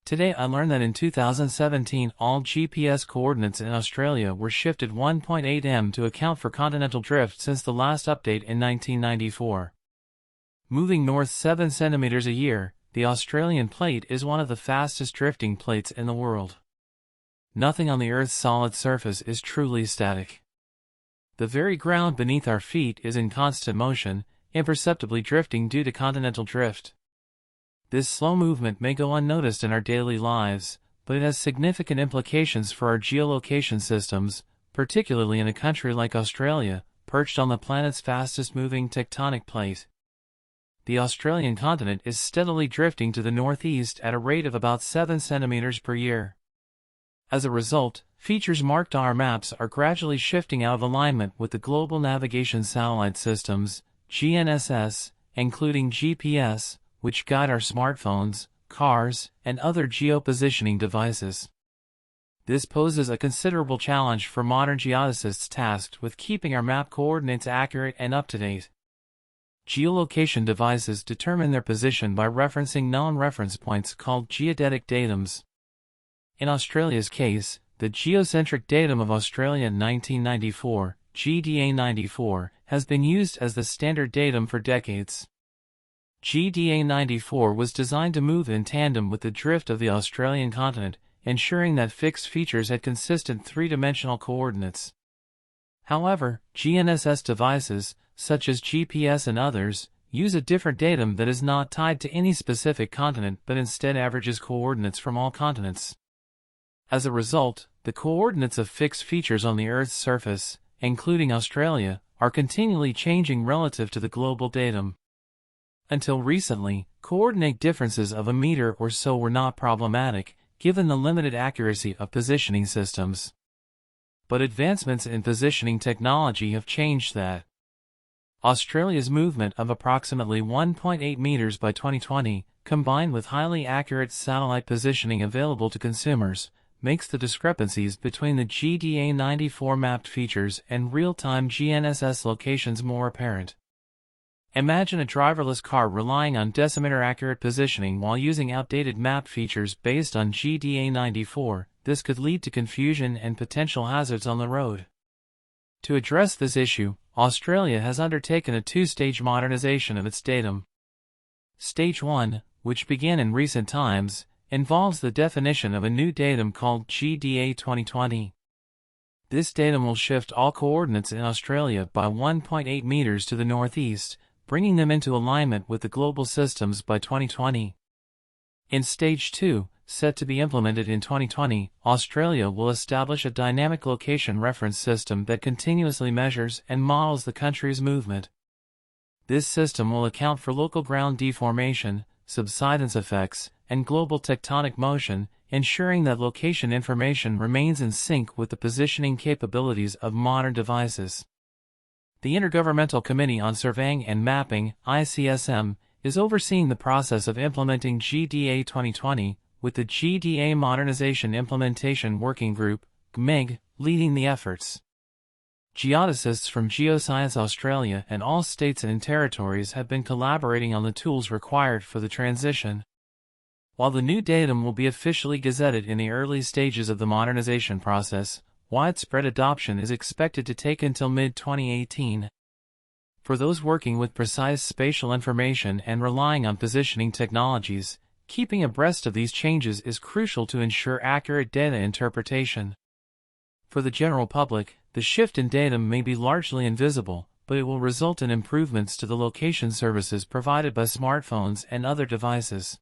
Today I learned that in 2017 all GPS coordinates in Australia were shifted 1.8 m to account for continental drift since the last update in 1994. Moving north 7 centimeters a year, the Australian plate is one of the fastest drifting plates in the world. Nothing on the Earth's solid surface is truly static. The very ground beneath our feet is in constant motion, imperceptibly drifting due to continental drift. This slow movement may go unnoticed in our daily lives, but it has significant implications for our geolocation systems, particularly in a country like Australia, perched on the planet's fastest-moving tectonic plate. The Australian continent is steadily drifting to the northeast at a rate of about 7 centimeters per year. As a result, features marked on our maps are gradually shifting out of alignment with the global navigation satellite systems, GNSS, including GPS, which guide our smartphones, cars, and other geopositioning devices. This poses a considerable challenge for modern geodesists tasked with keeping our map coordinates accurate and up-to-date. Geolocation devices determine their position by referencing known reference points called geodetic datums. In Australia's case, the Geocentric Datum of Australia 1994, GDA94, has been used as the standard datum for decades. GDA94 was designed to move in tandem with the drift of the Australian continent, ensuring that fixed features had consistent three-dimensional coordinates. However, GNSS devices, such as GPS and others, use a different datum that is not tied to any specific continent but instead averages coordinates from all continents. As a result, the coordinates of fixed features on the Earth's surface, including Australia, are continually changing relative to the global datum. Until recently, coordinate differences of a meter or so were not problematic, given the limited accuracy of positioning systems. But advancements in positioning technology have changed that. Australia's movement of approximately 1.8 meters by 2020, combined with highly accurate satellite positioning available to consumers, makes the discrepancies between the GDA94 mapped features and real-time GNSS locations more apparent. Imagine a driverless car relying on decimeter-accurate positioning while using outdated map features based on GDA94. This could lead to confusion and potential hazards on the road. To address this issue, Australia has undertaken a two-stage modernization of its datum. Stage 1, which began in recent times, involves the definition of a new datum called GDA 2020. This datum will shift all coordinates in Australia by 1.8 meters to the northeast, bringing them into alignment with the global systems by 2020. In Stage 2, set to be implemented in 2020, Australia will establish a dynamic location reference system that continuously measures and models the country's movement. This system will account for local ground deformation, subsidence effects, and global tectonic motion, ensuring that location information remains in sync with the positioning capabilities of modern devices. The Intergovernmental Committee on Surveying and Mapping, ICSM, is overseeing the process of implementing GDA 2020, with the GDA Modernization Implementation Working Group, GMIG, leading the efforts. Geodesists from Geoscience Australia and all states and territories have been collaborating on the tools required for the transition. While the new datum will be officially gazetted in the early stages of the modernization process, widespread adoption is expected to take until mid-2018. For those working with precise spatial information and relying on positioning technologies, keeping abreast of these changes is crucial to ensure accurate data interpretation. For the general public, the shift in datum may be largely invisible, but it will result in improvements to the location services provided by smartphones and other devices.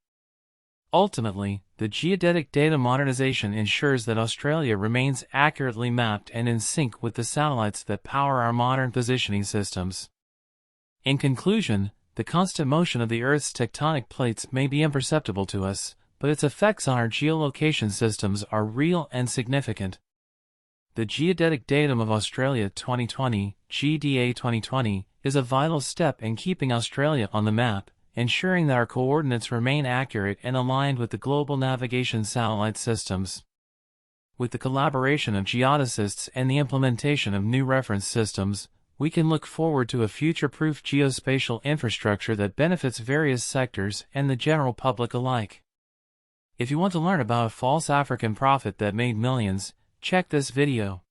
Ultimately, the geodetic data modernization ensures that Australia remains accurately mapped and in sync with the satellites that power our modern positioning systems. In conclusion, the constant motion of the Earth's tectonic plates may be imperceptible to us, but its effects on our geolocation systems are real and significant. The Geodetic Datum of Australia 2020, GDA 2020, is a vital step in keeping Australia on the map, ensuring that our coordinates remain accurate and aligned with the global navigation satellite systems. With the collaboration of geodesists and the implementation of new reference systems, we can look forward to a future-proof geospatial infrastructure that benefits various sectors and the general public alike. If you want to learn about a false African prophet that made millions, check this video.